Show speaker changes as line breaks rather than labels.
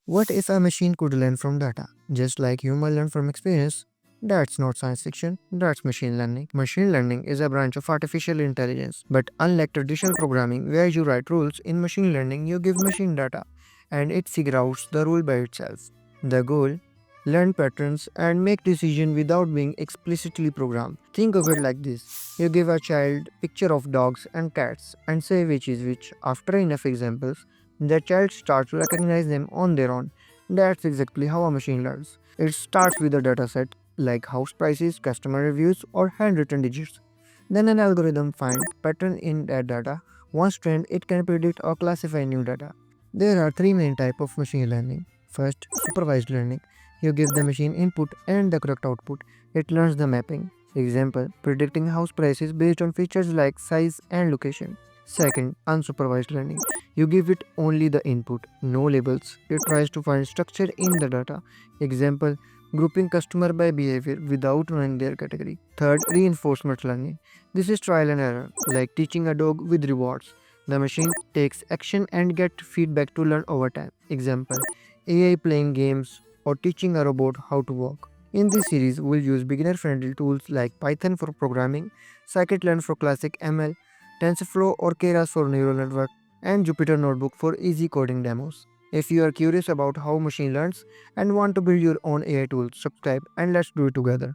What if a machine could learn from data, just like human learn from experience? That's not science fiction, that's machine learning. Machine learning is a branch of artificial intelligence, but unlike traditional programming where you write rules, in machine learning you give machine data and it figures out the rule by itself. The goal? Learn patterns and make decisions without being explicitly programmed. Think of it like this. You give a child picture of dogs and cats and say which is which. After enough examples, the child starts to recognize them on their own. That's exactly how a machine learns. It starts with a dataset like house prices, customer reviews, or handwritten digits. Then an algorithm finds pattern in that data. Once trained, it can predict or classify new data. There are three main types of machine learning. First, supervised learning. You give the machine input and the correct output. It learns the mapping. Example, predicting house prices based on features like size and location. Second, unsupervised learning. You give it only the input, no labels. It tries to find structure in the data. Example, grouping customer by behavior without knowing their category. Third, reinforcement learning. This is trial and error, like teaching a dog with rewards. The machine takes action and gets feedback to learn over time. Example, AI playing games or teaching a robot how to walk. In this series, we'll use beginner-friendly tools like Python for programming, Scikit-learn for classic ML, TensorFlow or Keras for neural network, and Jupyter Notebook for easy coding demos. If you are curious about how machine learns and want to build your own AI tools, subscribe and let's do it together.